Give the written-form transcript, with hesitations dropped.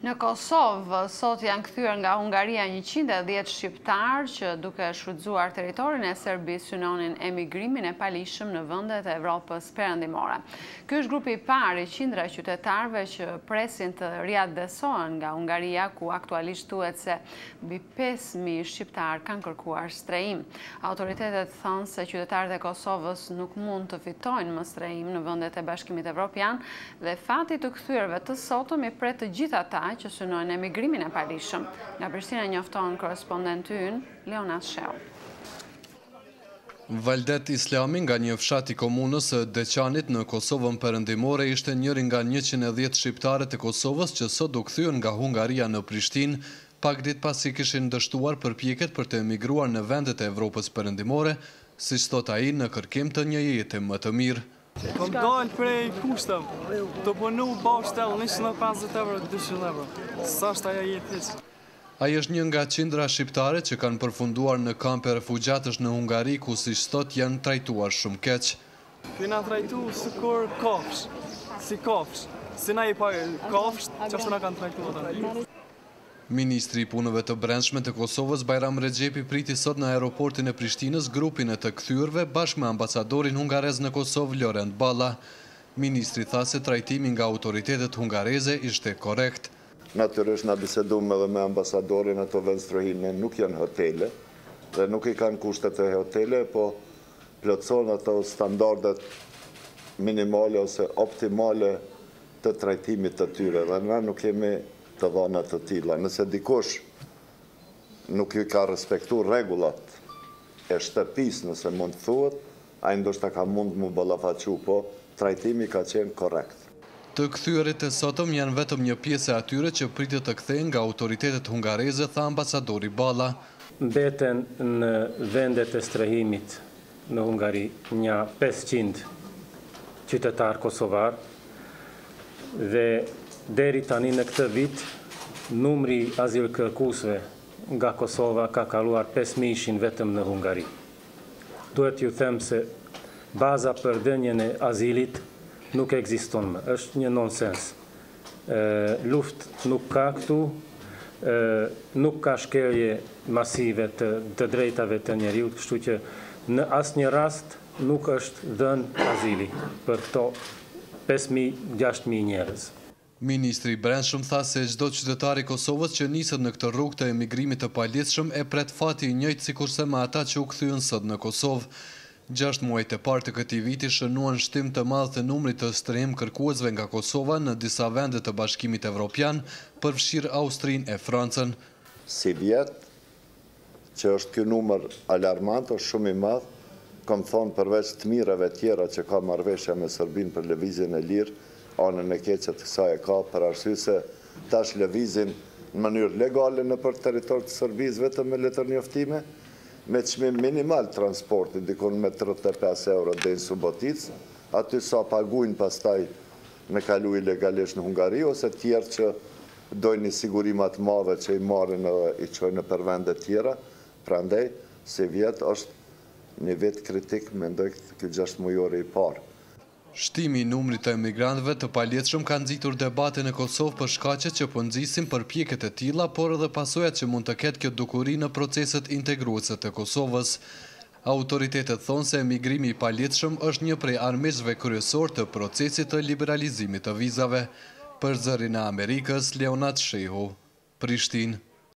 Në Kosovë, sot janë kthyer nga Hungaria 110 shqiptarë që duke shfrytzuar territorin e Serbisë synonin emigrimin e palishëm në vendet e Evropës perëndimore. Ky është grupi i parë i qindra qytetarëve që presin të riadesohen nga Hungaria, ku aktualisht thuhet se mbi 5.000 shqiptarë kanë kërkuar strehim. Autoritetet thonë se qytetarët e Kosovës nuk mund të fitojnë më strehim në vendet e Bashkimit Evropian dhe fati të kthyrëve të sotëm i pret të gjithë ata që synojnë emigrimin e palishëm. Nga Prishtina njofton korrespondenti ynë Leonas Sheu. Valdet Islami nga një fshat i komunës së Deçanit në Kosovën perëndimore ishte njëri nga 110 shqiptarët e Kosovës që sot u kthyen nga Hungaria në Prishtinë, pak ditë pasi kishin dështuar përpjekjet për të emigruar në vendet e Evropës perëndimore, siç thot ai, në kërkim të një jete më të mirë. Kom dalë prej kushtëm, të punu bashkëtel 150 euro, 200 euro. Sa është aja jetës? Ai është një nga qindra shqiptare që kanë përfunduar në kampe refugjatësh në Hungari, ku siç thot janë trajtuar shumë keq. Kena trajtu sikur kafsh, si kafsh. Si na i pa kafsh, që ashtu na kanë trajtuar. Ministri i punëve të brendshme të Kosovës, Bajram Rexhepi, priti sot në aeroportin e Prishtinës grupin e të kthyrëve bashkë me ambasadorin hungarez në Kosovë, Lorent Balla. Ministri tha se trajtimi nga autoritetet hungareze ishte korrekt. Natyrisht na biseduam edhe me ambasadorin, ato vendstrohinë nuk janë hotele dhe nuk i kanë kushtet e hotele, po plotëson ato standardet minimale ose optimale të trajtimit të tyre dhe na nuk kemi të dhëna të tilla. Nëse dikush nuk ju ka respektuar rregullat e shtëpisë, nëse mund të thuhet, ai ndoshta ka mund mu ballafaqu, po trajtimi ka qenë korrekt. Të kthyerit e sotëm janë vetëm një pjesë e atyre që pritet të kthehen nga autoritetet hungareze, tha ambasadori Balla. Mbeten në vendet e strehimit në Hungari një 500 qytetar kosovar dhe deri tani në këtë vit, numri azil kërkuesve nga Kosova ka kaluar 5.000 vetëm në Hungari. Duhet ju them se baza për dhënien e azilit nuk ekziston më, është një nonsens. Luft nuk ka këtu, nuk ka shkelje masive të drejtave të njeriut, kështu që në asnjë rast nuk është dhënë azili për këto 5.000-6.000 njerëz. Ministri i brendshëm tha se çdo qytetar i Kosovës që niset në këtë rrugë të emigrimit të paligjshëm e pret fati i njëjtë sikurse me ata që u kthyen sot në Kosovë. 6 muajt e parë të këtij viti shënuan shtim të madh të numrit të strehim kërkuesve nga Kosova në disa vende të Bashkimit Evropian, përfshirë Austrinë e Francën. Si vjet që është ky numër alarmant, është shumë i madh, kam thonë përveç të mirave tjera që ka marrëveshja me Serbinë për lëvizjen e lirë, anën e keqe të kësaj e ka, për arsye se tash lëvizin në mënyrë legale nëpër territor të Serbisë vetëm me letër njoftime, me çmim minimal transporti, dikon me 35 euro deri në Suboticë, aty sa paguajnë pastaj me kalu ilegalisht në Hungari, ose tjerë që dojnë një sigurima të madhe që i marrin edhe i çojnë në vende tjera. Prandaj, si vjet është një vit kritik, mendoj ky 6 mujore i parë. Shtimi i numrit të emigrantëve të paligjshëm ka nxitur debate në Kosovë për shkaqet që po nxisin përpjekjet e tilla, por edhe pasojat që mund të ketë kjo dukuri në proceset integruese të Kosovës. Autoritetet thonë se emigrimi i paligjshëm është një prej armiqve kryesor të procesit të liberalizimit të vizave. Për Zërin e Amerikës, Leonas Sheu, Prishtinë.